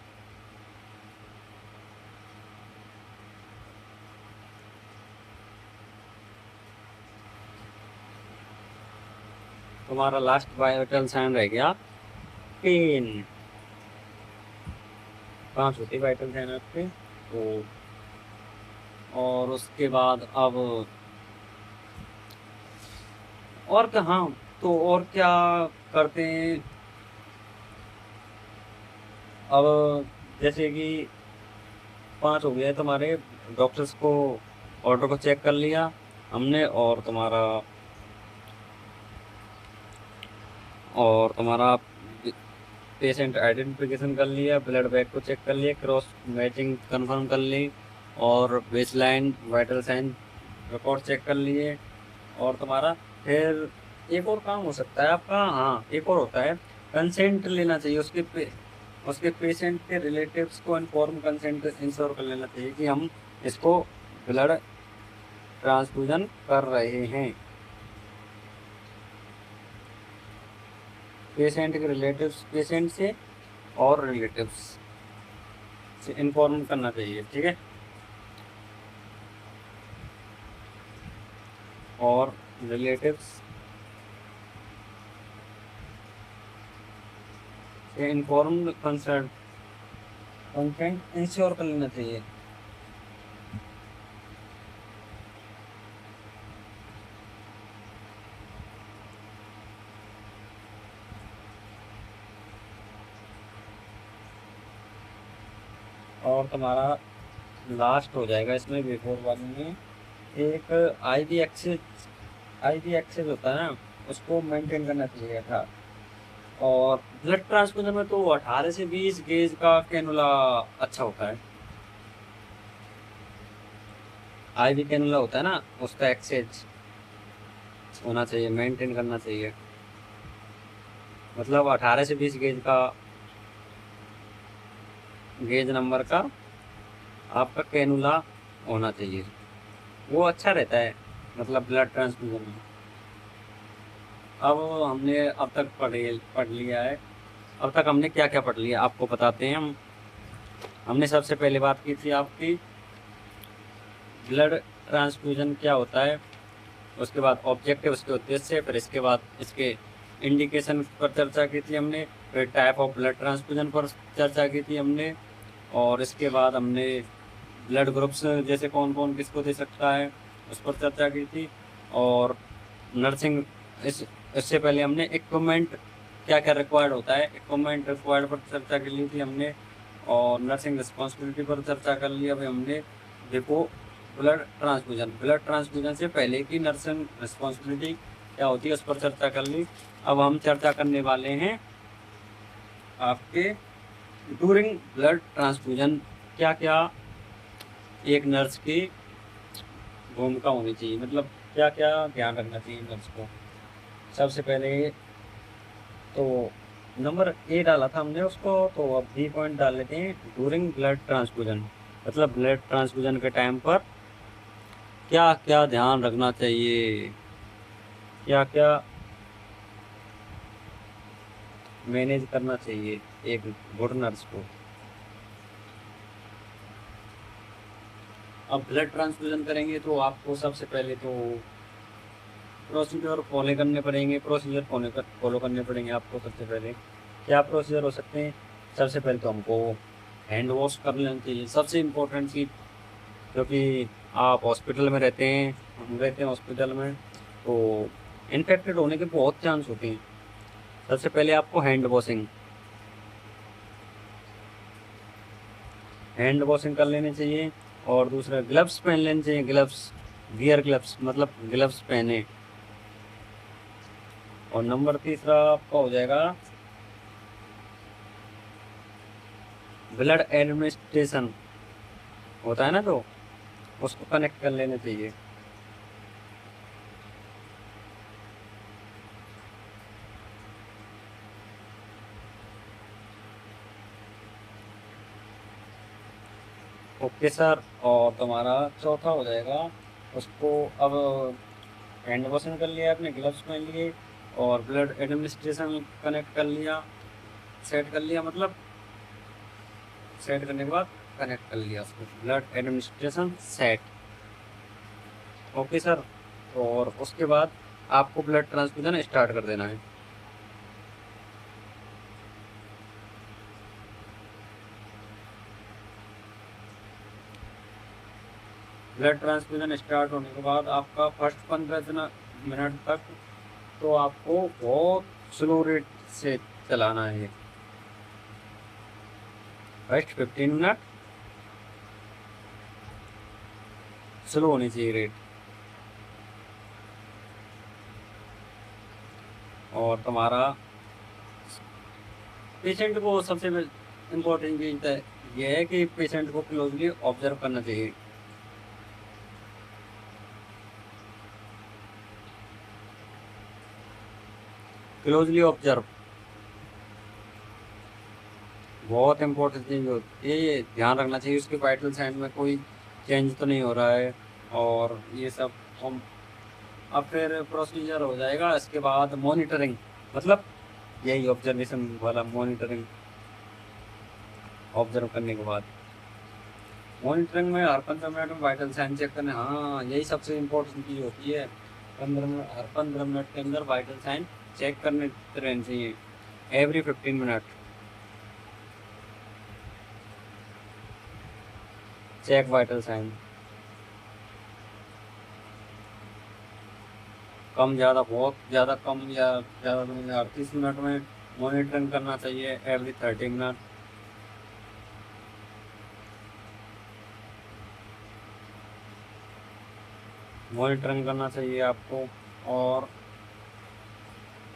तुम्हारा लास्ट वाइटल साइन रह गया पेन। 5 होती वाइटल साइन आपके, तो और उसके बाद अब और कहाँ, तो और क्या करते हैं अब, जैसे कि 5 हो गया है तुम्हारे, डॉक्टर्स को ऑर्डर को चेक कर लिया हमने, और तुम्हारा पेशेंट आइडेंटिफिकेशन कर लिया, ब्लड बैग को चेक कर लिया, क्रॉस मैचिंग कंफर्म कर ली, और baseline vital sign record check कर लिए। और तुम्हारा फिर एक और काम हो सकता है आपका, हाँ एक और होता है, कंसेंट लेना चाहिए उसके पेशेंट के रिलेटिव्स को इन्फॉर्म कंसेंट इंश्योर कर लेना चाहिए कि हम इसको ब्लड ट्रांसफ्यूजन कर रहे हैं। पेशेंट के रिलेटिव्स, पेशेंट से और रिलेटिव्स से इन्फॉर्म करना चाहिए, ठीक है। और रिलेटिव्स से इन्फॉर्म कंसेंट इंश्योर कर लेना चाहिए। और तुम्हारा लास्ट हो जाएगा इसमें बिफोर वाले में, एक आईवी एक्सेस होता है ना, उसको मेंटेन करना चाहिए था। और ब्लड ट्रांसफ्यूजन में तो 18 से 20 गेज का कैनुला अच्छा होता है। आईवी कैनुला होता है ना, उसका एक्सेस होना चाहिए, मेंटेन करना चाहिए। मतलब 18 से 20 गेज नंबर का आपका कैनुला होना चाहिए, वो अच्छा रहता है मतलब ब्लड ट्रांसफ्यूजन में। अब हमने अब तक पढ़ लिया है। अब तक हमने क्या क्या पढ़ लिया आपको बताते हैं हम। हमने सबसे पहले बात की थी आपकी ब्लड ट्रांसफ्यूजन क्या होता है, उसके बाद ऑब्जेक्टिव, उसके उद्देश्य, फिर इसके बाद इसके इंडिकेशन पर चर्चा की थी हमने, फिर टाइप ऑफ ब्लड ट्रांसफ्यूजन पर चर्चा की थी हमने, और इसके बाद हमने ब्लड ग्रुप्स जैसे कौन कौन किसको दे सकता है उस पर चर्चा की थी। और नर्सिंग, इससे पहले हमने इक्विपमेंट क्या क्या रिक्वायर्ड होता है, इक्विपमेंट रिक्वायर्ड पर चर्चा कर ली थी हमने, और नर्सिंग रिस्पॉन्सिबिलिटी पर चर्चा कर ली। अभी हमने देखो ब्लड ट्रांसफ्यूजन से पहले की नर्सिंग रिस्पॉन्सिबिलिटी क्या होती है उस पर चर्चा कर ली। अब हम चर्चा करने वाले हैं आपके ड्यूरिंग ब्लड ट्रांसफ्यूजन क्या क्या एक नर्स की भूमिका होनी चाहिए, मतलब क्या क्या ध्यान रखना चाहिए नर्स को। सबसे पहले तो नंबर ए डाला था हमने उसको, तो अब बी पॉइंट डाल लेते हैं, ड्यूरिंग ब्लड ट्रांसफ्यूजन, मतलब ब्लड ट्रांसफ्यूजन के टाइम पर क्या क्या ध्यान रखना चाहिए, क्या क्या मैनेज करना चाहिए एक गुड नर्स को। अब ब्लड ट्रांसफ्यूजन करेंगे तो आपको सबसे पहले तो प्रोसीजर फॉलो करने पड़ेंगे आपको। सबसे पहले क्या प्रोसीजर हो सकते हैं, सबसे पहले तो हमको हैंड वॉश कर लेना चाहिए, सबसे इम्पोर्टेंट चीज़, क्योंकि आप हॉस्पिटल में रहते हैं, हम रहते हैं हॉस्पिटल में, तो इन्फेक्टेड होने के बहुत चांस होते हैं। सबसे पहले आपको हैंड वॉशिंग कर लेनी चाहिए, और दूसरा ग्लव्स पहन लेने चाहिए, गियर ग्लव्स, मतलब ग्लव्स पहने। और नंबर तीसरा आपका हो जाएगा ब्लड एडमिनिस्ट्रेशन होता है ना, तो उसको कनेक्ट कर लेना चाहिए। Okay sir. और तुम्हारा चौथा हो जाएगा उसको, अब हैंड वॉशिंग कर लिया आपने, ग्लव्स पहन लिए, और ब्लड एडमिनिस्ट्रेशन कनेक्ट कर लिया, सेट कर लिया, मतलब सेट करने के बाद कनेक्ट कर लिया उसको, blood administration set. Okay sir. और उसके बाद आपको ब्लड ट्रांसफ्यूजन स्टार्ट कर देना है। ब्लड ट्रांसफ्यूजन स्टार्ट होने के बाद आपका फर्स्ट 15 मिनट तक तो आपको बहुत स्लो रेट से चलाना है। फर्स्ट 15 मिनट स्लो होनी चाहिए रेट। और तुम्हारा पेशेंट को सबसे इम्पोर्टेंट चीज ये है कि पेशेंट को क्लोजली ऑब्जर्व करना चाहिए। क्लोजली ऑब्जर्व बहुत इंपॉर्टेंट चीज होती है, ये ध्यान रखना चाहिए उसके वाइटल साइन में कोई चेंज तो नहीं हो रहा है। और ये सब हम अब फिर प्रोसीजर हो जाएगा। इसके बाद मॉनिटरिंग, मतलब यही ऑब्जर्वेशन वाला मॉनिटरिंग। ऑब्जर्व करने के बाद मॉनिटरिंग में हर 15 मिनट में वाइटल साइन चेक करने, हाँ यही सबसे इम्पोर्टेंट चीज होती है। 15 मिनट, हर 15 मिनट के अंदर वाइटल साइन चेक करने रहने चाहिए, every 15 minute check vital sign. कम ज़्यादा, बहुत ज़्यादा कम या ज़्यादा तो नहीं, 38 मिनट में मॉनिटरिंग करना चाहिए, एवरी 30 मिनट। मॉनिटरिंग करना चाहिए आपको। और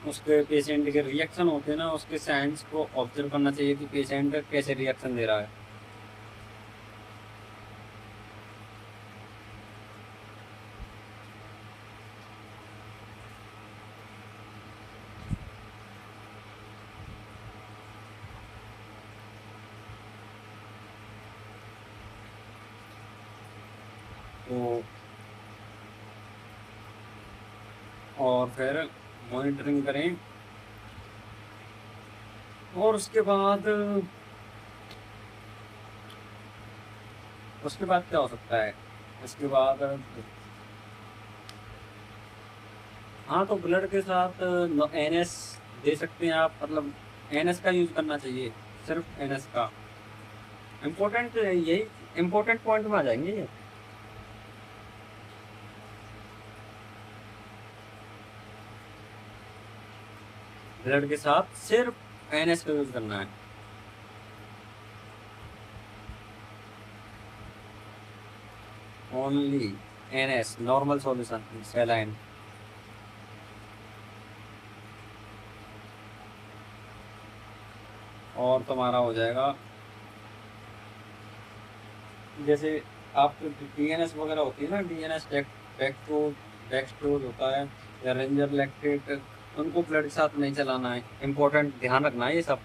उसके पेशेंट के रिएक्शन होते हैं ना, उसके साइंस को ऑब्जर्व करना चाहिए कि पेशेंट कैसे रिएक्शन दे रहा है। तो और फिर मॉनिटरिंग करें। और उसके बाद क्या हो सकता है, उसके बाद हाँ तो ब्लड के साथ एनएस दे सकते हैं आप, मतलब एनएस का यूज करना चाहिए, सिर्फ एनएस का। इम्पोर्टेंट यही इम्पोर्टेंट पॉइंट में आ जाएंगे ये। ब्लड के साथ सिर्फ एनएस का यूज करना है। Only NS, normal solution, saline. और तुम्हारा हो जाएगा, जैसे आप डीएनएस वगैरह होती है ना, डीएनएस डेक्सट्रोज डेक्सट्रोज होता है, या रेंजर लैक्टेट, उनको ब्लड के साथ नहीं चलाना है। इम्पोर्टेंट ध्यान रखना है ये सब।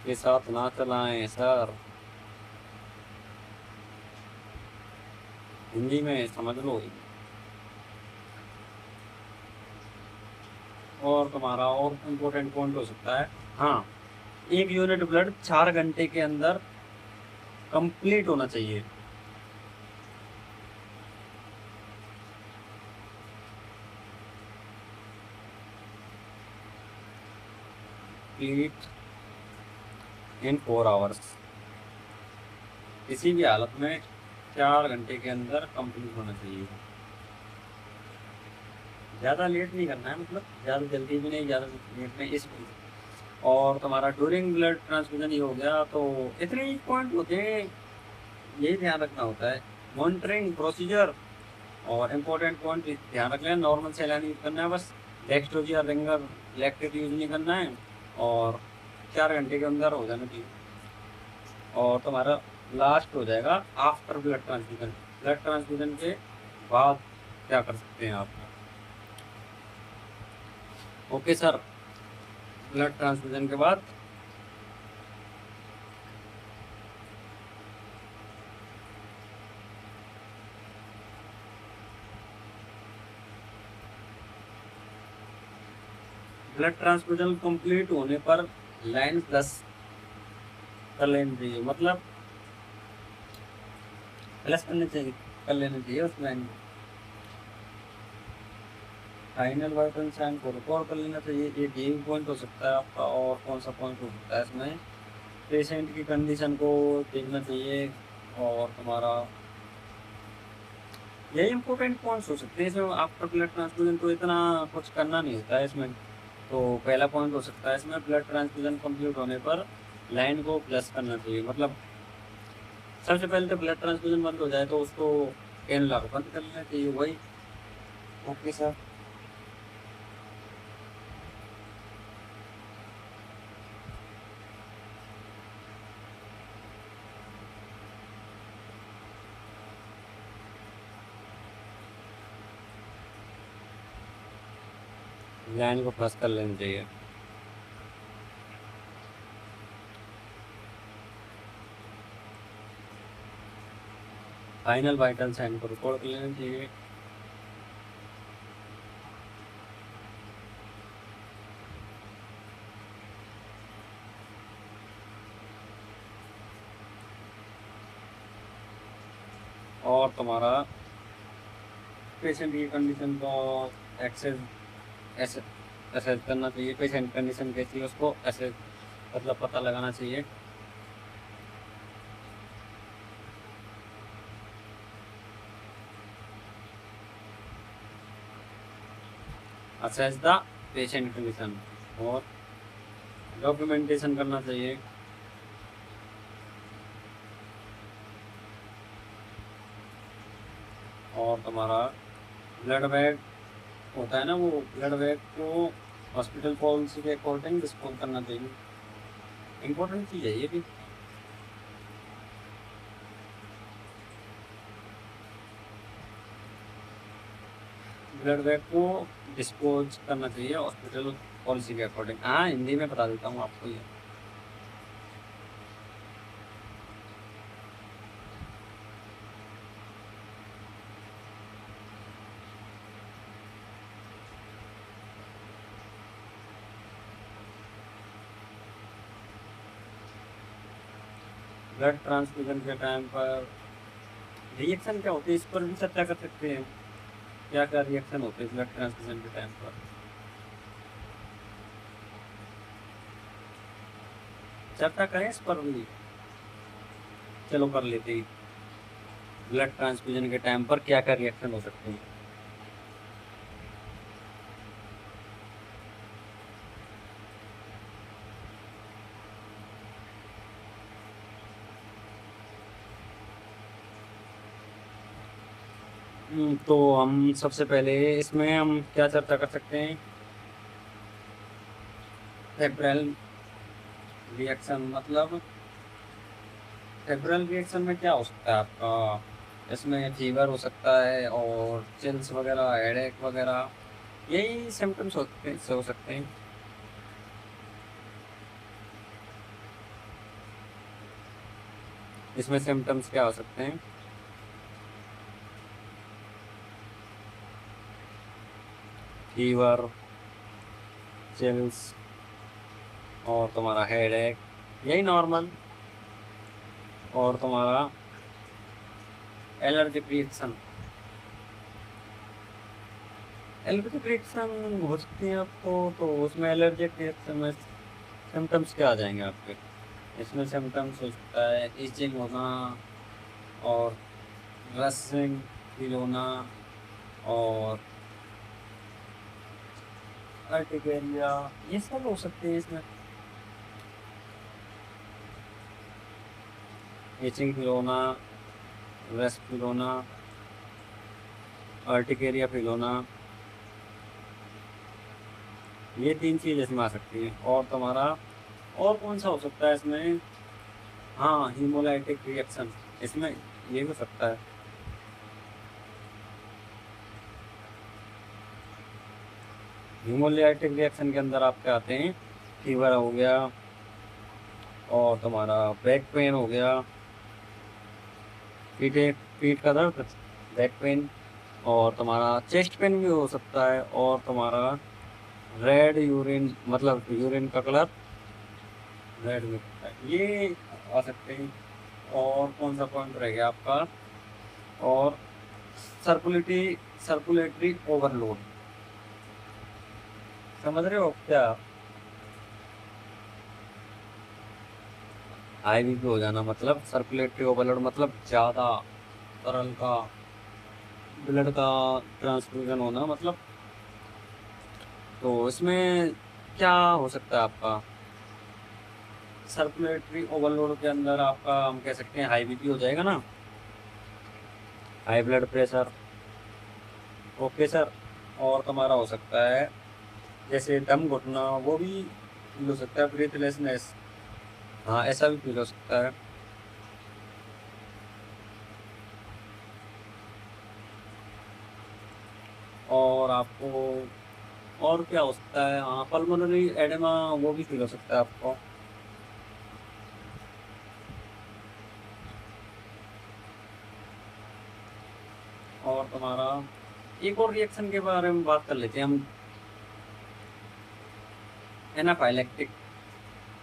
के साथ ना चलाएं सर, हिंदी में समझ लो। और तुम्हारा और इम्पोर्टेंट पॉइंट हो सकता है, हाँ, 1 यूनिट ब्लड 4 घंटे के अंदर कंप्लीट होना चाहिए। कंप्लीट इन 4 आवर्स, किसी भी हालत में 4 घंटे के अंदर कंप्लीट होना चाहिए। ज़्यादा लेट नहीं करना है, मतलब ज़्यादा जल्दी भी नहीं, ज़्यादा लेट नहीं, इस। और तुम्हारा ड्यूरिंग ब्लड ट्रांसफ्यूजन ही हो गया। तो इतने ही पॉइंट होते हैं, यही ध्यान रखना होता है। मॉनिटरिंग प्रोसीजर और इम्पोर्टेंट पॉइंट ध्यान रख लेना। नॉर्मल सैलाइन यूज करना है बस, डेक्सट्रोज या रिंगर लैक्टेट यूज नहीं करना है। और 4 घंटे के अंदर हो जाना चाहिए। और तुम्हारा लास्ट हो जाएगा after blood transfusion. Blood transfusion के बाद क्या कर सकते हैं आप। ओके सर, ब्लड ट्रांसफ्यूजन के बाद ब्लड ट्रांसफ्यूजन कंप्लीट होने पर लाइन प्लस कर लेनी चाहिए, मतलब प्लस कर लेना चाहिए उस लाइन में। फाइनल वाइटल साइन को रिकॉर्ड कर लेना चाहिए। ये गेम पॉइंट हो सकता है आपका। और कौन सा पॉइंट हो सकता है इसमें, पेशेंट की कंडीशन को देखना चाहिए। और तुम्हारा यही इंपॉर्टेंट पॉइंट्स हो सकते हैं इसमें। आपका ब्लड ट्रांसफ्यूजन तो इतना कुछ करना नहीं होता है इसमें। तो पहला पॉइंट हो सकता है इसमें, ब्लड ट्रांसफ्यूजन कंप्लीट होने पर लाइन को प्लस करना चाहिए। मतलब सबसे पहले तो ब्लड ट्रांसफ्यूजन बंद हो जाए तो उसको कैनुला को बंद कर लेना चाहिए। वही। Okay sir. लाइन को प्लस कर लेना चाहिए। फाइनल वाइटल साइन को रिकॉर्ड कर लेना चाहिए। और तुम्हारा पेशेंट की कंडीशन को एक्सेस असेस करना चाहिए। पेशेंट कंडीशन कैसी है उसको असेस मतलब पता लगाना चाहिए। Assess the patient condition. और डॉक्यूमेंटेशन करना चाहिए। और तुम्हारा ब्लड बैग होता है ना, वो ब्लड बैग को हॉस्पिटल पॉलिसी के अकॉर्डिंग डिस्पोज करना चाहिए। इम्पोर्टेंट चीज़ है ये भी। ब्लड बैग को डिस्पोज करना चाहिए हॉस्पिटल पॉलिसी के अकॉर्डिंग। हाँ, हिंदी में बता देता हूँ आपको ये। ब्लड ट्रांसफ्यूजन के टाइम पर रिएक्शन क्या होते हैं, इस पर भी चर्चा कर सकते हैं। क्या क्या रिएक्शन होते हैं ब्लड ट्रांसफ्यूजन के टाइम पर, चर्चा करें इस पर भी। चलो कर लेते हैं। ब्लड ट्रांसफ्यूजन के टाइम पर क्या क्या रिएक्शन हो सकते हैं। तो हम सबसे पहले इसमें हम क्या चर्चा कर सकते हैं। फेब्रल रिएक्शन मतलब फेब्रल रिएक्शन में क्या हो सकता है आपका, इसमें फीवर हो सकता है और चिल्स वगैरह, हेडेक वगैरह, यही सिम्टम्स हो सकते हैं। इसमें सिम्टम्स क्या हो सकते हैं। फीवर, चिल्स और तुम्हारा हेडेक, यही नॉर्मल। और तुम्हारा एलर्जिक रिएक्शन, एलर्जिक रिएक्शन हो सकती है आपको। तो उसमें एलर्जिक रिएक्शन में सिम्टम्स क्या आ जाएंगे आपके। इसमें सिम्टम्स हो सकता है इचिंग होना और रशिंग फील होना और अर्टिकेरिया, ये सब हो सकते हैं इसमें। इचिंग फील होना, रश फील होना, अर्टिकेरिया फील होना, ये तीन चीज़ इसमें आ सकती है। और तुम्हारा और कौन सा हो सकता है इसमें। हाँ, हीमोलाइटिक रिएक्शन, इसमें ये हो सकता है। हीमोलाइटिक रिएक्शन के अंदर आपके आते हैं फीवर हो गया और तुम्हारा बैक पेन हो गया, पीठ का दर्द, बैक पेन, और तुम्हारा चेस्ट पेन भी हो सकता है। और तुम्हारा रेड यूरिन मतलब यूरिन का कलर रेड में होता है, ये आ सकते हैं। और कौन सा पॉइंट रह गया आपका। और सर्कुलेटरी ओवरलोड, समझ रहे हो क्या। आईवी हो जाना मतलब सर्कुलेटरी ओवरलोड मतलब ज़्यादा तरल का ब्लड का ट्रांसफ्यूजन होना मतलब, तो इसमें क्या हो सकता है आपका सर्कुलेटरी ओवरलोड के अंदर आपका, हम कह सकते हैं हाई बीपी हो जाएगा ना, high blood pressure. Okay sir. और तुम्हारा हो सकता है जैसे दम घुटना, वो भी फील हो सकता है, ब्रीथलेसनेस, हाँ ऐसा भी फील हो सकता है। और आपको और क्या हो सकता है, हाँ पल्मोनरी एडेमा, वो भी फील हो सकता है आपको। और तुम्हारा एक और रिएक्शन के बारे में बात कर लेते हैं हम, एनाफाइलेक्टिक,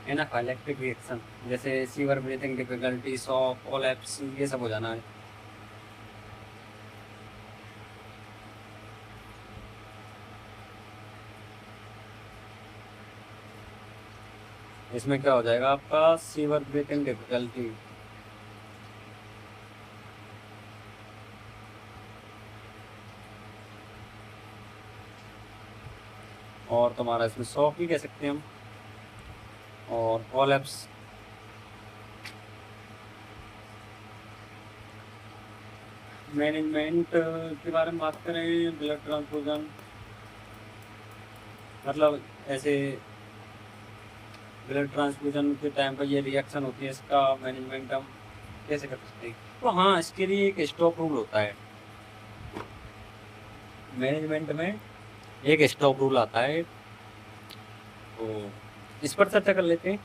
एनाफाइलेक्टिक रिएक्शन, जैसे sewer breathing difficulty, shock, collapse, ये सब हो जाना है। इसमें क्या हो जाएगा आपका सीवर ब्रीथिंग डिफिकल्टी। और तुम्हारा इसमें शॉक भी कह सकते हैं हम, और कोलैप्स। मैनेजमेंट के बारे में बात करें, ब्लड ट्रांसफ्यूजन मतलब ऐसे ब्लड ट्रांसफ्यूजन के टाइम पर ये रिएक्शन होती है, इसका मैनेजमेंट हम कैसे कर सकते हैं? तो हाँ, इसके लिए एक स्टॉप रूल होता है मैनेजमेंट में, एक स्टॉप रूल आता है, तो इस पर चर्चा कर लेते हैं।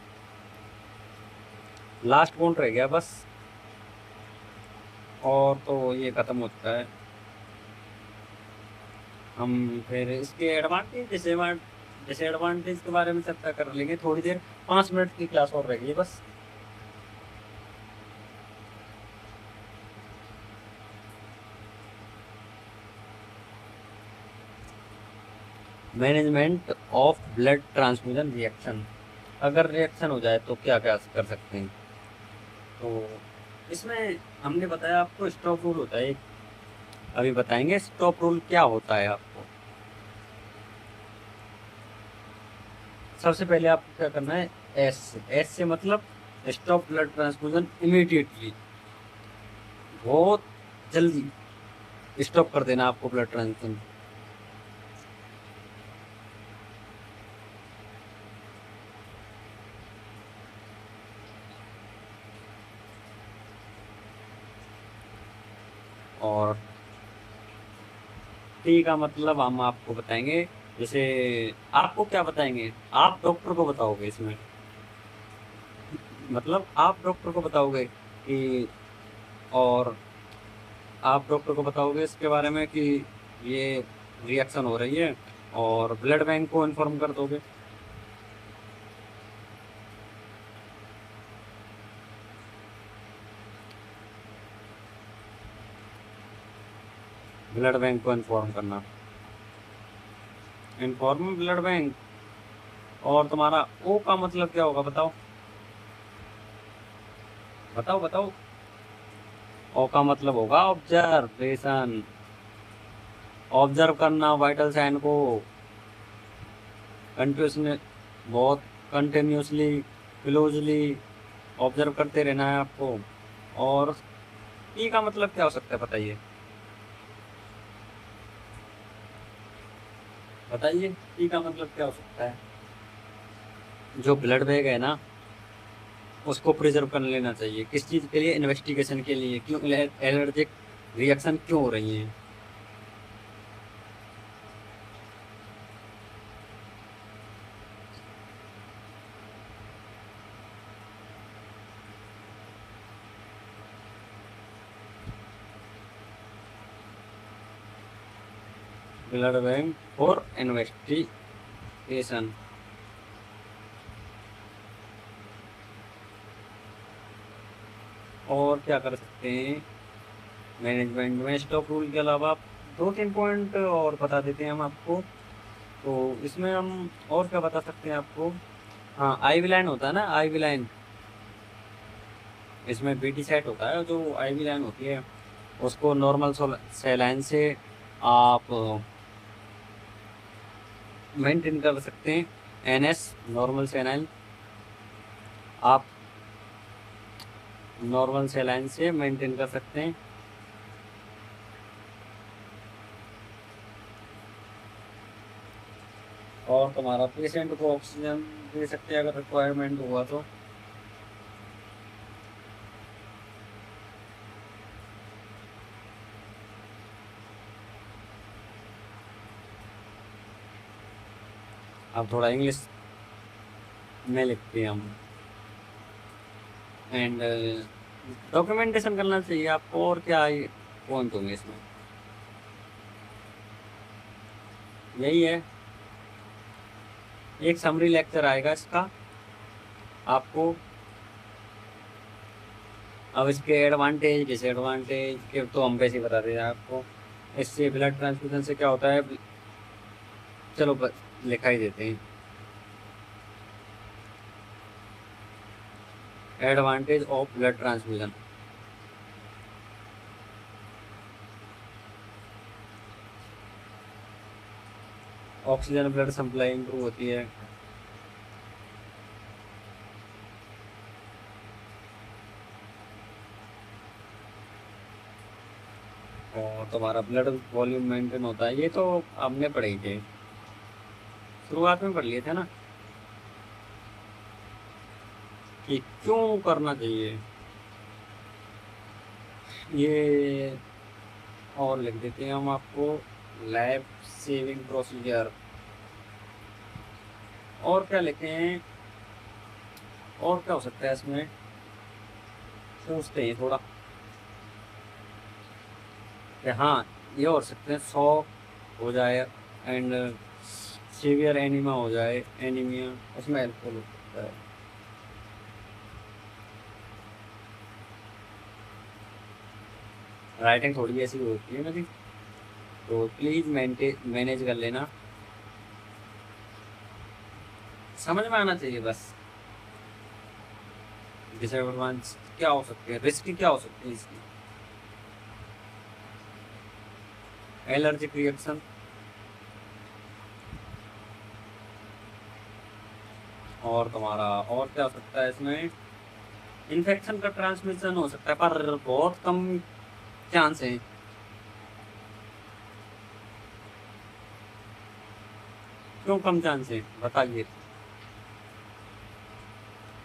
लास्ट पॉइंट रह गया बस, और तो ये खत्म होता है। हम फिर इसके एडवांटेज डिसएडवांटेज के बारे में चर्चा कर लेंगे थोड़ी देर, 5 मिनट की क्लास और रह गई बस। Management of blood transfusion reaction, अगर रिएक्शन हो जाए तो क्या क्या कर सकते हैं? तो इसमें हमने बताया आपको स्टॉप रूल होता है एक, अभी बताएंगे स्टॉप रूल क्या होता है आपको। सबसे पहले आपको क्या करना है, एस से मतलब स्टॉप ब्लड ट्रांसफ्यूजन इमीडिएटली, बहुत जल्दी स्टॉप कर देना आपको ब्लड ट्रांसफ्यूजन। और टी का मतलब हम आपको बताएंगे, जैसे आपको क्या बताएंगे, आप डॉक्टर को बताओगे इसमें, मतलब आप डॉक्टर को बताओगे कि, और आप डॉक्टर को बताओगे इसके बारे में कि ये रिएक्शन हो रही है, और ब्लड बैंक को इन्फॉर्म कर दोगे। ब्लड बैंक को इन्फॉर्म करना, इन्फॉर्म ब्लड बैंक। और तुम्हारा ओ का मतलब क्या होगा, बताओ बताओ बताओ। ओ का मतलब होगा ऑब्जर्वेशन, ऑब्जर्व करना वाइटल साइन को कंटिन्यूसली, बहुत कंटिन्यूसली, क्लोजली ऑब्जर्व करते रहना है आपको। और ई का मतलब क्या हो सकता है बताइए, बताइए ई का मतलब क्या हो सकता है? जो ब्लड बैग है ना, उसको प्रिजर्व कर लेना चाहिए, किस चीज के लिए, इन्वेस्टिगेशन के लिए, क्यों एलर्जिक रिएक्शन क्यों हो रही है। Blood bank for investigation. और क्या कर सकते हैं मैनेजमेंट में स्टॉक रूल के अलावा, 2-3 पॉइंट और बता देते हैं हम आपको। तो इसमें हम और क्या बता सकते हैं आपको, हाँ आई लाइन होता है ना, आई लाइन, इसमें बीटी सेट होता है जो आई लाइन होती है, उसको नॉर्मल सैलाइन से आप मेंटेन कर सकते हैं। NS नॉर्मल सैलाइन आप नॉर्मल सैलाइन से मेंटेन कर सकते हैं। और तुम्हारा पेशेंट को ऑक्सीजन दे सकते हैं अगर रिक्वायरमेंट हुआ तो। अब थोड़ा इंग्लिश में लिखते हैं हम। एंड डॉक्यूमेंटेशन करना चाहिए आपको। और क्या पॉइंट होंगे इसमें, यही है। एक समरी लेक्चर आएगा इसका आपको। अब इसके एडवांटेज डिसएडवांटेज के तो हम वैसे ही बता दें आपको। इससे ब्लड ट्रांसफ्यूजन से क्या होता है, चलो लिखा ही देते हैं। Advantage of blood transfusion, oxygen blood supply improve होती है। और तुम्हारा ब्लड वॉल्यूम मेंटेन होता है। ये तो हमने पढ़े थे, शुरुआत में पढ़ लिए थे ना, कि क्यों करना चाहिए ये। और लिख देते हैं हम आपको लाइफ सेविंग प्रोसीजर। और क्या लिखे हैं, और क्या हो सकता है इसमें, सोचते हैं थोड़ा। हाँ, ये हो सकते हैं 100 हो जाए एंड सीवियर एनीमिया हो जाए, एनीमिया उसमें हेल्पफुल हो सकता है। राइटिंग थोड़ी ऐसी होती है मेरी, तो प्लीज़ मैनेज कर लेना, समझ में आना चाहिए बस। डिसएडवांटेज क्या हो सकते हैं, रिस्क क्या हो सकते हैं इसकी। एलर्जिक रिएक्शन, और तुम्हारा और क्या हो सकता है इसमें, इन्फेक्शन का ट्रांसमिशन हो सकता है पर बहुत कम चांस है। क्यों कम चांस है बताइए।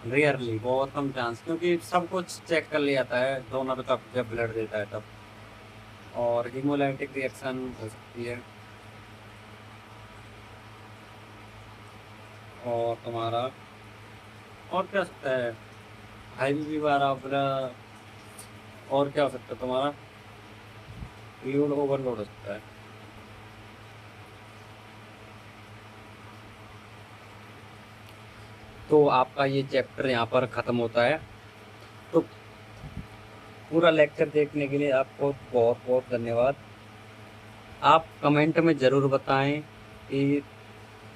रेयरली, बहुत कम चांस, क्योंकि सब कुछ चेक कर लिया जाता है डोनर का जब ब्लड देता है तब। और हीमोलाइटिक रिएक्शन हो सकती है। और तुम्हारा और क्या हो सकता है, हाई बीपी वाला। और क्या हो सकता है तुम्हारा, फ्लूइड ओवरलोड हो सकता है। तो आपका ये चैप्टर यहाँ पर ख़त्म होता है। तो पूरा लेक्चर देखने के लिए आपको बहुत बहुत धन्यवाद। आप कमेंट में ज़रूर बताएं कि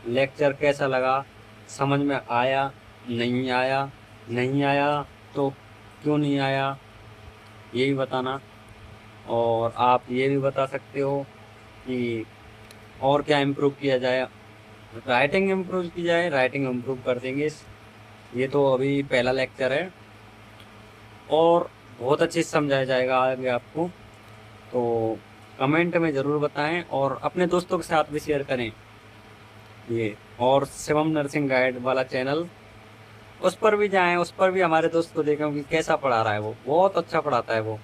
लेक्चर कैसा लगा, समझ में आया नहीं आया, नहीं आया तो क्यों नहीं आया, यही बताना। और आप ये भी बता सकते हो कि और क्या इम्प्रूव किया जाए। राइटिंग इम्प्रूव की जाए, राइटिंग इम्प्रूव कर देंगे। ये तो अभी पहला लेक्चर है और बहुत अच्छे से समझाया जाएगा आगे आपको। तो कमेंट में ज़रूर बताएं और अपने दोस्तों के साथ भी शेयर करें ये। और शिवम नर्सिंग गाइड वाला चैनल, उस पर भी जाएं, उस पर भी हमारे दोस्त को देखें कि कैसा पढ़ा रहा है। वो बहुत अच्छा पढ़ाता है वो,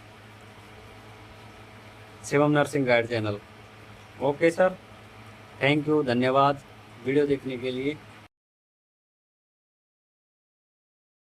Shivam nursing guide channel. Okay sir, thank you, धन्यवाद वीडियो देखने के लिए।